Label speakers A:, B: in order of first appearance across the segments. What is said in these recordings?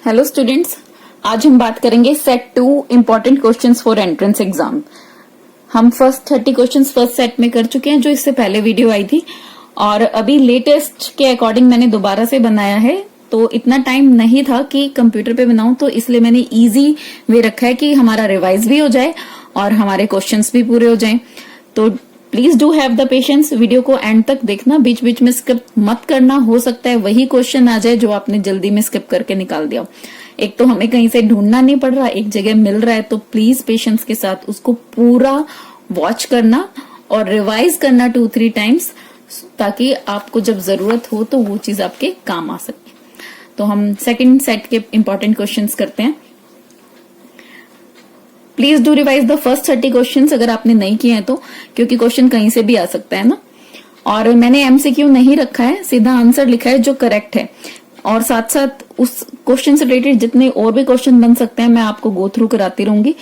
A: Hello students, आज हम बात करेंगे set 2 important questions for entrance exam. हम फर्स्ट 30 क्वेश्चंस फर्स्ट सेट में कर चुके हैं जो इससे पहले वीडियो आई थी, और अभी लेटेस्ट के अकॉर्डिंग मैंने दोबारा से बनाया है। तो इतना टाइम नहीं था कि कंप्यूटर पे बनाऊं, तो इसलिए मैंने इजी वे रखा है कि हमारा रिवाइज भी हो जाए और हमारे क्वेश्चंस भी पूरे हो जाएं। तो please do have the patience, video को एंड तक देखना, बीच बीच में स्किप मत करना। हो सकता है वही क्वेश्चन आ जाए जो आपने जल्दी में स्किप करके निकाल दिया। एक तो हमें कहीं से ढूंढना नहीं पड़ रहा, एक जगह मिल रहा है, तो प्लीज पेशेंस के साथ उसको पूरा वॉच करना और रिवाइज करना 2-3 टाइम्स, ताकि आपको जब जरूरत हो तो वो चीज आपके काम आ सके। तो हम सेकंड सेट के इंपॉर्टेंट क्वेश्चंस करते हैं। Please do revise the first 30 questions अगर आपने नहीं किए हैं तो, क्योंकि क्वेश्चन कहीं से भी आ सकता है ना। और मैंने एमसीक्यू नहीं रखा है, सीधा आंसर लिखा है जो करेक्ट है, और साथ साथ उस क्वेश्चन से रिलेटेड जितने और भी क्वेश्चन बन सकते हैं मैं आपको गो थ्रू कराती रहूंगी,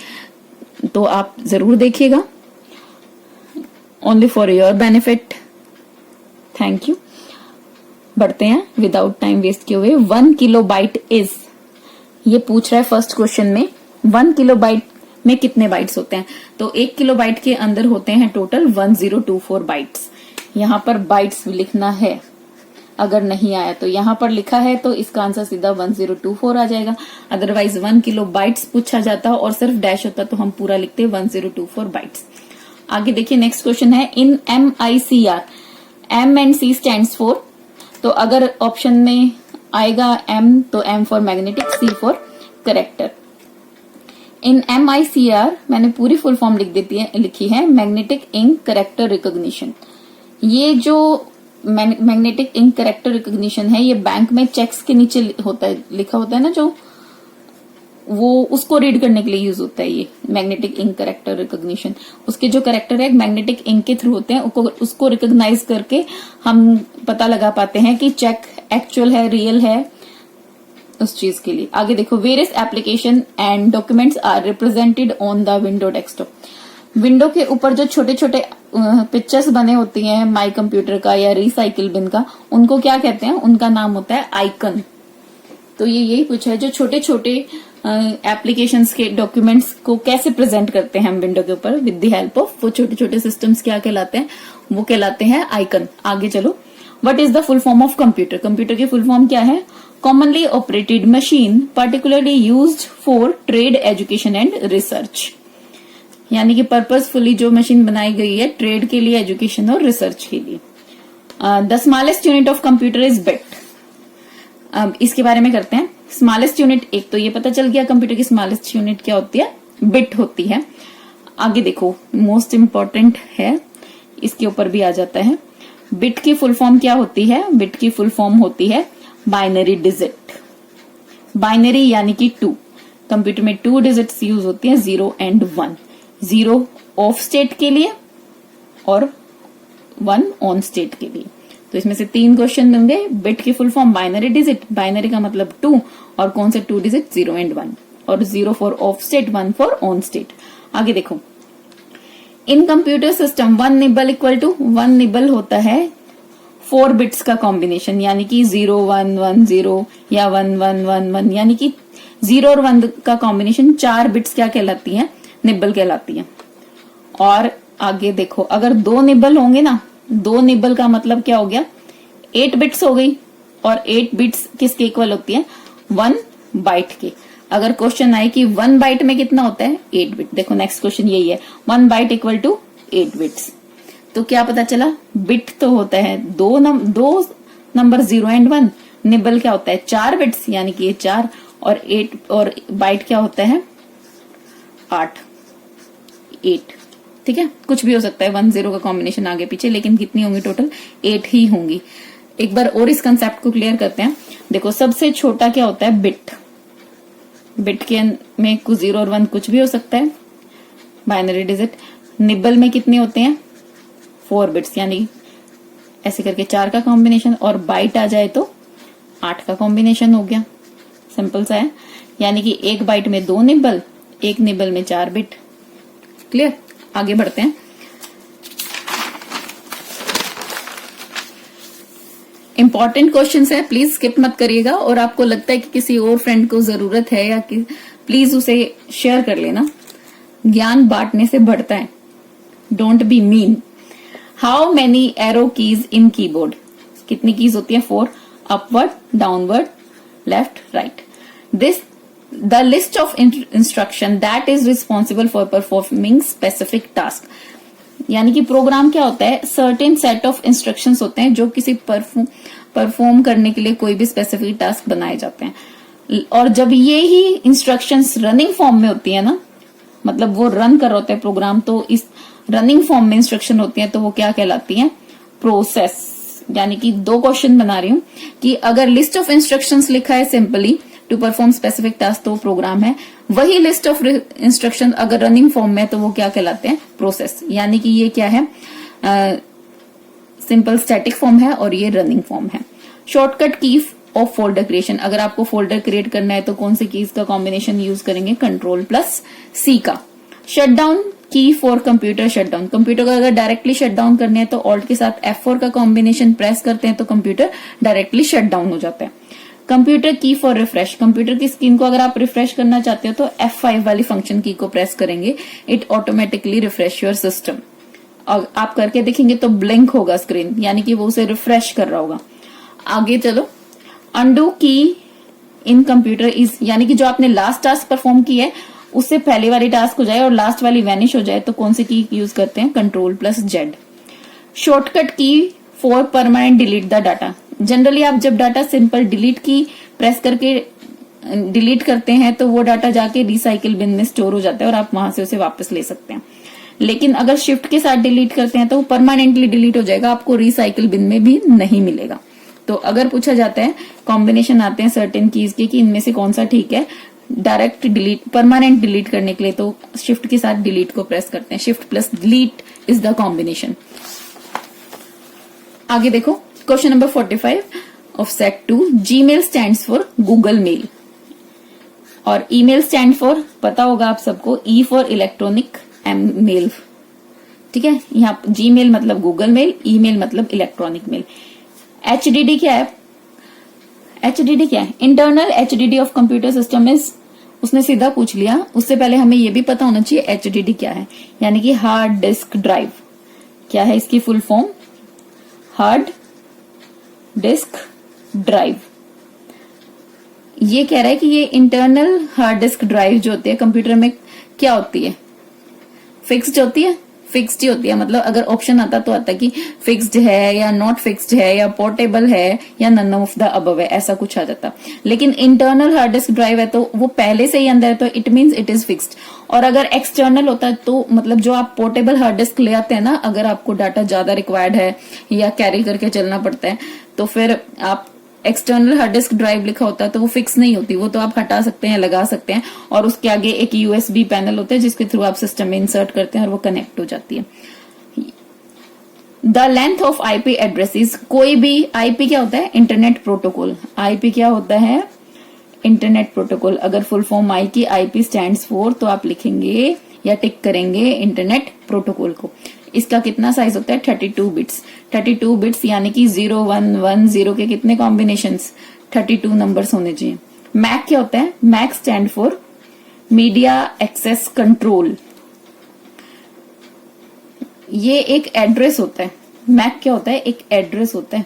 A: तो आप जरूर देखिएगा, only for your benefit. Thank you. बढ़ते हैं विदाउट टाइम वेस्ट किए हुए। 1 किलोबाइट इज, ये पूछ रहा है फर्स्ट क्वेश्चन में 1 किलोबाइट में कितने बाइट्स होते हैं। तो 1 किलोबाइट के अंदर होते हैं टोटल 1024 बाइट्स। यहाँ पर बाइट्स लिखना है, अगर नहीं आया तो यहाँ पर लिखा है, तो इसका आंसर सीधा 1024 आ जाएगा। अदरवाइज 1 किलो बाइट्स पूछा जाता और सिर्फ डैश होता तो हम पूरा लिखते 1024 बाइट्स। आगे देखिए, नेक्स्ट क्वेश्चन है इन MICR, M and C stands for. तो अगर ऑप्शन में आएगा M तो M for magnetic, C for character. In MICR मैंने पूरी फुल फॉर्म लिखी है मैग्नेटिक इंक करेक्टर रिकॉग्निशन। ये जो मैग्नेटिक इंक करेक्टर रिकॉग्निशन है, ये बैंक में चेक्स के नीचे होता है, लिखा होता है ना जो, वो उसको रीड करने के लिए यूज होता है ये मैग्नेटिक इंक करेक्टर रिकॉग्निशन। उसके जो करेक्टर है मैग्नेटिक इंक के थ्रू होते हैं, उसको रिकॉग्नाइज करके हम पता लगा पाते हैं कि चेक एक्चुअल है, रियल है, उस चीज के लिए। आगे देखो, various application and documents are represented on the window desktop. Window के ऊपर जो छोटे छोटे पिक्चर्स बने होती हैं माई कंप्यूटर का या रिसाइकिल बिन का, उनको क्या कहते हैं? उनका नाम होता है आइकन। तो ये यही पूछा है, जो छोटे छोटे एप्लीकेशंस के डॉक्यूमेंट्स को कैसे प्रेजेंट करते हैं हम विंडो के ऊपर विद द हेल्प ऑफ वो छोटे छोटे सिस्टम्स, क्या कहलाते हैं? वो कहलाते हैं आइकन। आगे चलो, what is the full form of computer? Computer की फुल फॉर्म क्या है? Commonly operated machine particularly used for trade, education and research. यानी कि पर्पसफुली जो मशीन बनाई गई है ट्रेड के लिए, एजुकेशन और रिसर्च के लिए। The smallest unit of computer is bit. अब इसके बारे में करते हैं। स्मॉलेस्ट यूनिट, एक तो ये पता चल गया कंप्यूटर की स्मॉलेस्ट यूनिट क्या होती है, बिट होती है। आगे देखो, मोस्ट इंपॉर्टेंट है, इसके ऊपर भी आ जाता है। बिट की फुल फॉर्म क्या होती है? बिट की फुल फॉर्म होती है बाइनरी डिजिट। बाइनरी यानी कि 2। कंप्यूटर में 2 डिजिट्स यूज होती हैं, 0 एंड 1। 0 ऑफ स्टेट के लिए और 1 ऑन स्टेट के लिए। तो इसमें से 3 क्वेश्चन होंगे। बिट की full form binary digit, binary का मतलब 2, और कौन से 2 डिजिट? 0 एंड 1, और 0 for off state, 1 for on state. आगे देखो, in computer system 1 nibble equal to 1 nibble होता है 4 बिट्स का कॉम्बिनेशन, यानी कि 0 1 1 0 या 1 1 1 1, यानी कि 0 और 1 का कॉम्बिनेशन 4 बिट्स क्या कहलाती हैं? निबल कहलाती हैं। और आगे देखो, अगर 2 निबल होंगे ना, 2 निबल का मतलब क्या हो गया? 8 बिट्स हो गई, और 8 बिट्स किसके इक्वल होती है? 1 बाइट के। अगर क्वेश्चन आए कि 1 बाइट में कितना होता है? 8 बिट। देखो नेक्स्ट क्वेश्चन यही है, 1 बाइट इक्वल टू 8 बिट्स। तो क्या पता चला? बिट तो होता है दो नंबर 0 एंड 1, निबल क्या होता है? 4 बिट्स, यानी कि ये 4, और 8, और बाइट क्या होता है? 8। ठीक है, कुछ भी हो सकता है, 1 0 का कॉम्बिनेशन आगे पीछे, लेकिन कितनी होंगी टोटल? 8 ही होंगी। एक बार और इस कंसेप्ट को क्लियर करते हैं। देखो, सबसे छोटा क्या होता है? बिट। बिट के में कुछ 0 और 1 कुछ भी हो सकता है, बाइनरी डिजिट। निबल में कितने होते हैं? 4 बिट्स, यानी ऐसे करके 4 का कॉम्बिनेशन, और बाइट आ जाए तो 8 का कॉम्बिनेशन हो गया। सिंपल सा है, यानी कि 1 बाइट में 2 निबल, 1 निबल में 4 बिट। क्लियर? आगे बढ़ते हैं। इंपॉर्टेंट क्वेश्चन है, प्लीज स्किप मत करिएगा। और आपको लगता है कि किसी और फ्रेंड को जरूरत है या कि प्लीज उसे शेयर कर लेना। ज्ञान बांटने से बढ़ता है। Don't be mean. How many arrow keys in keyboard? कितनी कीज होती है? 4। Upward, downward, left, right. This the list of instruction that is responsible for performing specific task. यानी कि प्रोग्राम क्या होता है? सर्टेन सेट ऑफ इंस्ट्रक्शंस होते हैं जो किसी परफॉर्म करने के लिए कोई भी स्पेसिफिक टास्क बनाए जाते हैं। और जब ये ही इंस्ट्रक्शंस रनिंग फॉर्म में होती है ना, मतलब वो रन कर रहा होता है प्रोग्राम, तो इस रनिंग फॉर्म में इंस्ट्रक्शन होती है तो वो क्या कहलाती हैं? प्रोसेस। यानी कि 2 क्वेश्चन बना रही हूं कि अगर लिस्ट ऑफ इंस्ट्रक्शंस लिखा है simply to perform specific task तो प्रोग्राम है, वही लिस्ट ऑफ इंस्ट्रक्शन अगर रनिंग फॉर्म में तो वो क्या कहलाते हैं? प्रोसेस। यानी कि ये क्या है? सिंपल स्टैटिक फॉर्म है और ये रनिंग फॉर्म है। शॉर्टकट की ऑफ फोल्डर क्रिएशन, अगर आपको फोल्डर क्रिएट करना है तो कौन सी कीज का कॉम्बिनेशन यूज करेंगे? Ctrl+C का। शट डाउन की फॉर कंप्यूटर शटडाउन, कंप्यूटर को अगर डायरेक्टली शट डाउन करने हैं तो ऑल्ट के साथ F4 का कॉम्बिनेशन प्रेस करते हैं तो कंप्यूटर डायरेक्टली शट डाउन हो जाता है। कंप्यूटर की फॉर रिफ्रेश, कंप्यूटर की स्क्रीन को अगर आप रिफ्रेश करना चाहते हो तो F5 वाली फंक्शन की को प्रेस करेंगे, it automatically refresh your system. और आप करके देखेंगे तो ब्लिंक होगा स्क्रीन, यानी कि वो उसे रिफ्रेश कर रहा होगा। आगे चलो, अंडू की इन कंप्यूटर इज, यानी कि जो आपने लास्ट टास्क परफॉर्म की है उससे पहले वाली टास्क हो जाए और लास्ट वाली वैनिश हो जाए तो कौन सी की यूज करते हैं? Ctrl+Z। शॉर्टकट की for permanent delete the data, generally आप जब डाटा सिंपल डिलीट की प्रेस करके डिलीट करते हैं तो वो डाटा जाके रिसाइकिल बिन में स्टोर हो जाता है और आप वहां से उसे वापस ले सकते हैं। लेकिन अगर शिफ्ट के साथ डिलीट करते हैं तो वो परमानेंटली डिलीट हो जाएगा, आपको रिसाइकिल बिन में भी नहीं मिलेगा। तो अगर पूछा जाता है, कॉम्बिनेशन आते हैं सर्टेन कीज के कि इनमें से कौन सा ठीक है डायरेक्ट डिलीट, परमानेंट डिलीट करने के लिए, तो शिफ्ट के साथ डिलीट को प्रेस करते हैं। Shift+Delete is the combination. आगे देखो, question number 45 of set 2। Gmail stands for Google mail और ईमेल स्टैंड फॉर, पता होगा आप सबको, E फॉर इलेक्ट्रॉनिक मेल। ठीक है, यहाँ जीमेल मतलब गूगल मेल, ईमेल मतलब इलेक्ट्रॉनिक मेल। HDD क्या है? HDD क्या है? Internal HDD of computer system is, उसने सीधा पूछ लिया। उससे पहले हमें यह भी पता होना चाहिए HDD क्या है, यानी कि हार्ड डिस्क ड्राइव। क्या है इसकी full form? Hard disk drive. ये कह रहा है कि ये इंटरनल हार्ड डिस्क ड्राइव जो होती है कंप्यूटर में क्या होती है? फिक्स्ड होती है, फिक्स्ड ही होती है। मतलब अगर ऑप्शन आता तो आता कि फिक्स्ड है या नॉट फिक्स्ड है या पोर्टेबल है या नन ऑफ द अबव है, ऐसा कुछ आ जाता। लेकिन इंटरनल हार्ड डिस्क ड्राइव है तो वो पहले से ही अंदर है तो it means it is fixed. और अगर एक्सटर्नल होता है तो मतलब जो आप पोर्टेबल हार्ड डिस्क ले आते हैं ना, अगर आपको डाटा ज्यादा रिक्वायर्ड है या कैरी करके चलना पड़ता है तो फिर आप एक्सटर्नल हार्ड डिस्क ड्राइव लिखा होता है तो वो फिक्स नहीं होती, वो तो आप हटा सकते हैं, लगा सकते हैं। और उसके आगे एक USB पैनल होता है जिसके थ्रू आप सिस्टम में इंसर्ट करते हैं और वो कनेक्ट हो जाती है। The length of IP addresses, कोई भी IP क्या होता है? Internet protocol. IP क्या होता है? Internet protocol. अगर फुल फॉर्म आई की IP स्टैंड्स फॉर तो आप लिखेंगे या टिक करेंगे इंटरनेट प्रोटोकॉल को। इसका कितना साइज होता है? 32 बिट्स। 32 बिट्स यानी कि 0 1 1 0 के कितने कॉम्बिनेशंस? 32 नंबर्स होने चाहिए। मैक क्या होता है? Mac stand for media access control. ये एक एड्रेस होता है। मैक क्या होता है? एक एड्रेस होता है।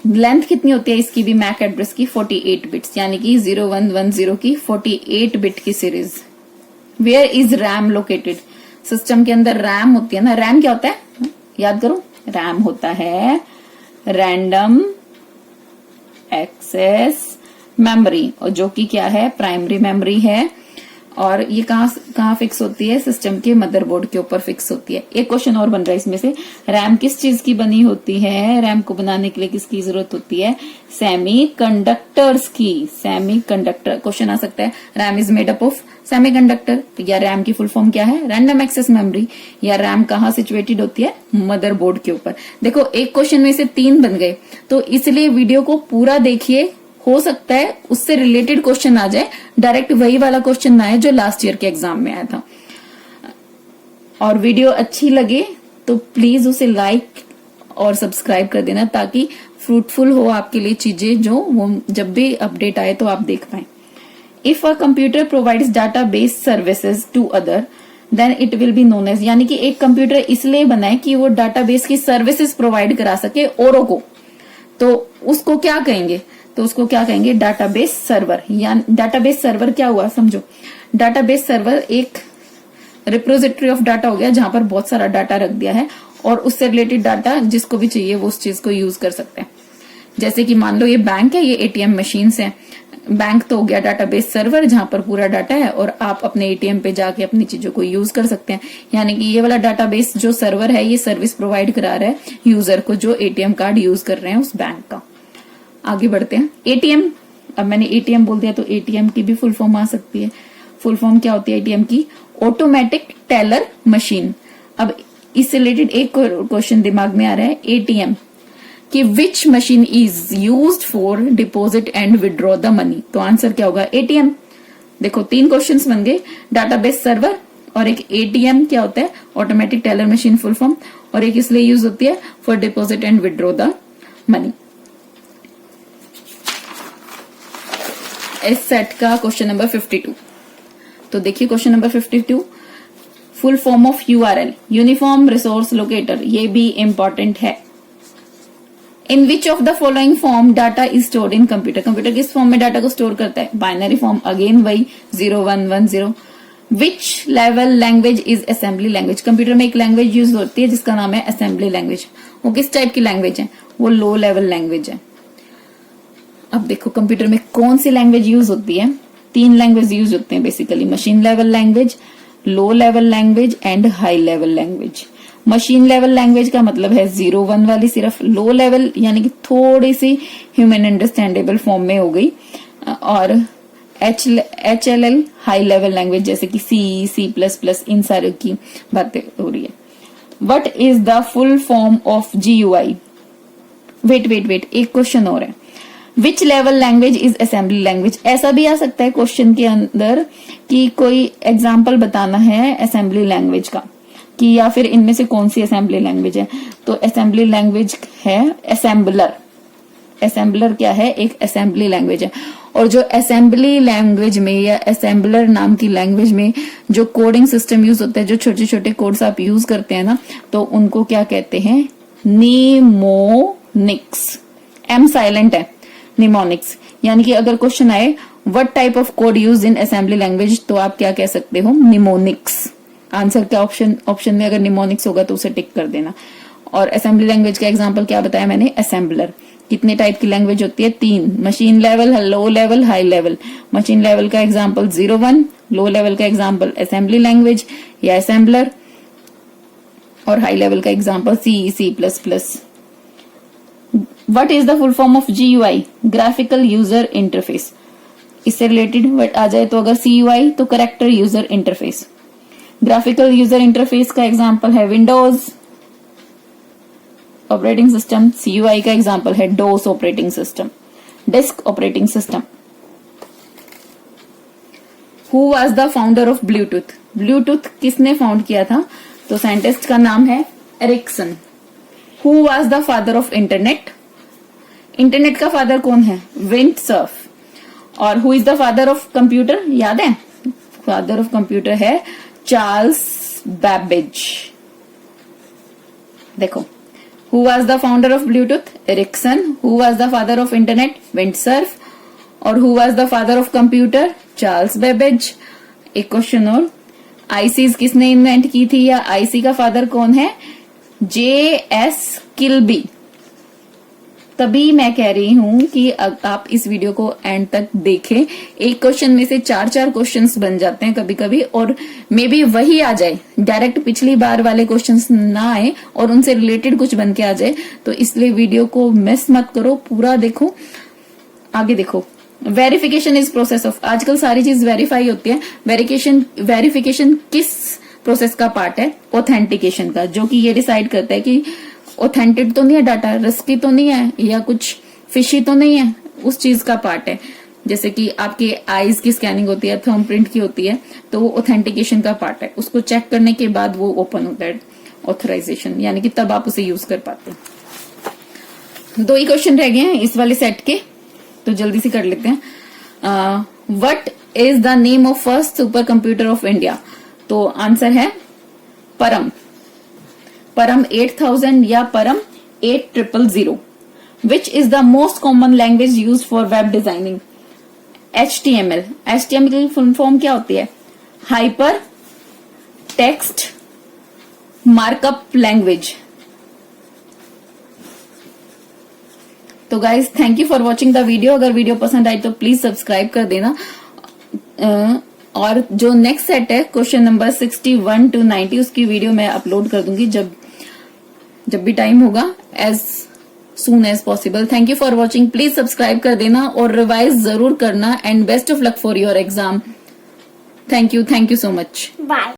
A: लेंथ कितनी होती है इसकी भी? मैक एड्रेस की 48 बिट्स, यानी कि 0110 की 48 बिट की series. Where is RAM located? System के अंदर रैम होती है ना। रैम क्या होता है? याद करो, रैम होता है रैंडम एक्सेस मेमोरी, और जो कि क्या है? प्राइमरी मेमोरी है। और ये कहाँ फिक्स होती है? सिस्टम के मदरबोर्ड के ऊपर फिक्स होती है। एक क्वेश्चन और बन रहा है इसमें से, रैम किस चीज की बनी होती है? रैम को बनाने के लिए किसकी जरूरत होती है? सेमी कंडक्टर्स की। सेमी कंडक्टर क्वेश्चन आ सकता है। RAM is made up of semiconductor, या रैम की फुल फॉर्म क्या है? Random access memory. या रैम कहाँ सिचुएटेड होती है? मदरबोर्ड के ऊपर। देखो एक क्वेश्चन में से 3 बन गए, तो इसलिए वीडियो को पूरा देखिए, हो सकता है उससे रिलेटेड क्वेश्चन आ जाए, डायरेक्ट वही वाला क्वेश्चन ना आए जो लास्ट ईयर के एग्जाम में आया था। और वीडियो अच्छी लगे तो प्लीज उसे लाइक और सब्सक्राइब कर देना ताकि फ्रूटफुल हो आपके लिए चीजें, जो वो जब भी अपडेट आए तो आप देख पाए। If a computer provides database services to other then it will be known as, यानी कि एक कंप्यूटर इसलिए बना है कि वो डाटाबेस की सर्विसेज प्रोवाइड करा सके औरों को, तो उसको क्या कहेंगे? तो उसको क्या कहेंगे? Database server. यानी डाटाबेस सर्वर क्या हुआ समझो, डाटाबेस सर्वर एक रिपोजिटरी ऑफ डाटा हो गया जहां पर बहुत सारा डाटा रख दिया है और उससे रिलेटेड डाटा जिसको भी चाहिए वो उस चीज को यूज कर सकते हैं। जैसे कि मान लो ये बैंक है, ये एटीएम मशीन्स है। बैंक तो हो गया डाटाबेस सर्वर जहां पर पूरा डाटा है और आप अपने एटीएम पे जाके अपनी चीजों को यूज कर सकते हैं। यानी कि ये वाला डाटाबेस जो सर्वर है ये सर्विस प्रोवाइड करा रहा है यूजर को जो एटीएम कार्ड यूज कर रहे हैं उस बैंक का। आगे बढ़ते हैं। एटीएम, अब मैंने एटीएम बोल दिया तो एटीएम की भी फुल फॉर्म आ सकती है। फुल फॉर्म क्या होती है एटीएम की? Automatic teller machine. अब इससे रिलेटेड एक क्वेश्चन दिमाग में आ रहा है, एटीएम कि विच machine is used for deposit and withdraw the money. तो आंसर क्या होगा? एटीएम। देखो 3 क्वेश्चंस बन गए, डाटाबेस सर्वर और एक एटीएम क्या होता है? Automatic teller machine full form, और एक इसलिए यूज होती है for deposit and withdraw the money. इस सेट का क्वेश्चन नंबर 52। तो देखिए question number 52, full form of URL, uniform resource locator, ये भी इंपॉर्टेंट है। In which of the following form data is stored in computer? Computer किस form में data को स्टोर करता है? बाइनरी फॉर्म, अगेन वही 0 1 1 0। विच level language is assembly language? Computer में एक लैंग्वेज यूज होती है जिसका नाम है असेंबली लैंग्वेज। वो किस टाइप की लैंग्वेज है? वो लो लेवल लैंग्वेज है। अब देखो कंप्यूटर में कौन सी लैंग्वेज यूज होती है? 3 लैंग्वेज यूज होते हैं basically, machine level language, low level language and high level language. Machine level language का मतलब है 0 1 वाली सिर्फ, लो लेवल यानी कि थोड़ी सी ह्यूमन अंडरस्टैंडेबल फॉर्म में हो गई, और HLL हाई लेवल लैंग्वेज जैसे कि C++, इन सारे की बातें हो रही है। What is the full form of GUI? Wait, एक क्वेश्चन और है। Which level language is assembly language? ऐसा भी आ सकता है क्वेश्चन के अंदर कि कोई एग्जाम्पल बताना है असेंबली लैंग्वेज का, कि या फिर इनमें से कौन सी असेंबली लैंग्वेज है। तो असेंबली लैंग्वेज है असेंबलर। असेंबलर क्या है? एक असेंबली लैंग्वेज है। और जो असेंबली लैंग्वेज में या असेंबलर नाम की लैंग्वेज में जो कोडिंग सिस्टम यूज होता है, जो छोटे छोटे कोड्स आप यूज करते हैं ना, तो उनको क्या कहते हैं? निमोनिक्स। एम साइलेंट है, निमोनिक्स। यानी कि अगर क्वेश्चन आए what type of code use in assembly language, तो आप क्या कह सकते हो? निमोनिक्स। आंसर क्या? ऑप्शन में अगर निमोनिक्स होगा तो उसे टिक कर देना। और असेंबली लैंग्वेज का एग्जांपल क्या बताया मैंने? असेंबलर। कितने टाइप की लैंग्वेज होती है? 3, machine level, low level, high level. Machine level का एग्जांपल 0 1, लो लेवल का एग्जांपल असेंबली लैंग्वेज या असेंबलर, और हाई लेवल का example C++। What is the full form of GUI? Graphical user interface. इससे related आ जाए तो अगर CUI तो character user interface. Graphical user interface का एग्जांपल है विंडोज ऑपरेटिंग सिस्टम। CUI का एग्जांपल है DOS operating system, disk operating system. Who was the founder of Bluetooth? Bluetooth किसने फाउंड किया था? तो साइंटिस्ट का नाम है Ericsson. Who was the father of internet? Internet का फादर कौन है? Vint Cerf. और who is the father of computer? याद है? फादर ऑफ कंप्यूटर है चार्ल्स बैबेज। देखो, who was the founder of Bluetooth? Ericsson. Who was the father of internet? Vint Cerf. और who was the father of computer? Charles Babbage. एक question और, ICs किसने invent की थी, या IC का फादर कौन है? JS Kilby. तभी मैं कह रही हूं कि आप इस वीडियो को एंड तक देखें। एक क्वेश्चन में से 4 क्वेश्चंस बन जाते हैं कभी कभी, और मे बी वही आ जाए, डायरेक्ट पिछली बार वाले क्वेश्चंस ना आए और उनसे रिलेटेड कुछ बन के आ जाए। तो इसलिए वीडियो को मिस मत करो, पूरा देखो। आगे देखो, वेरिफिकेशन इज प्रोसेस ऑफ। आजकल सारी चीज वेरीफाई होती है। वेरिफिकेशन किस प्रोसेस का पार्ट है? ऑथेंटिकेशन का, जो कि ये डिसाइड करता है कि ऑथेंटिक तो नहीं है डाटा, रिस्की तो नहीं है, या कुछ फिशी तो नहीं है, उस चीज का पार्ट है। जैसे कि आपके आईज की स्कैनिंग होती है, थंब प्रिंट की होती है, तो वो ऑथेंटिकेशन का पार्ट है। उसको चेक करने के बाद वो ओपन होता है ऑथराइजेशन, यानी कि तब आप उसे यूज कर पाते हैं। 2 ही क्वेश्चन रह गए हैं इस वाले सेट के, तो जल्दी से कर लेते हैं। What is the name of first super computer of India? तो आंसर है परम। परम 8000 या Param 8000। Which is the most common language use for web designing? HTML। HTML की फुल फॉर्म क्या होती है? Hyper text markup language. तो guys thank you for watching the video. अगर video पसंद आई तो प्लीज सब्सक्राइब कर देना। और जो नेक्स्ट सेट है क्वेश्चन नंबर 61 to 90, उसकी वीडियो मैं अपलोड कर दूंगी जब भी टाइम होगा, as soon as possible. Thank you for watching. Please subscribe कर देना और रिवाइज जरूर करना। And best of luck for your exam. Thank you so much.
B: Bye.